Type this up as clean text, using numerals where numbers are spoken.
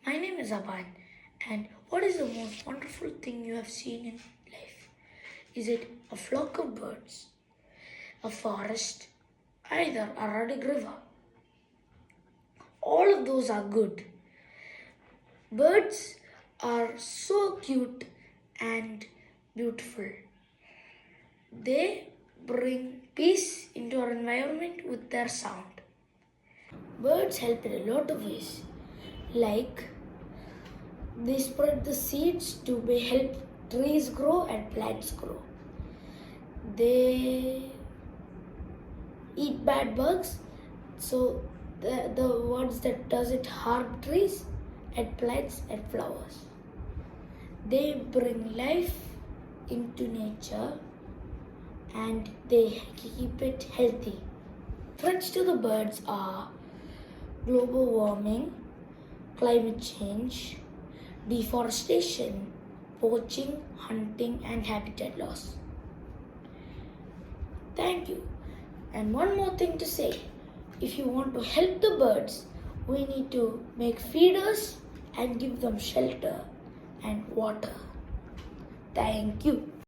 My name is Aban, and what is the most wonderful thing you have seen in life? Is it a flock of birds, a forest, either a running river? All of those are good. Birds are so cute and beautiful. They bring peace into our environment with their sound. Birds help in a lot of ways, like they spread the seeds to help trees grow and plants grow. They eat bad bugs, so the ones that doesn't harm trees and plants and flowers. They bring life into nature and they keep it healthy. Threats to the birds are global warming, climate change, deforestation, poaching, hunting, and habitat loss. Thank you. And one more thing to say, if you want to help the birds, we need to make feeders and give them shelter and water. Thank you.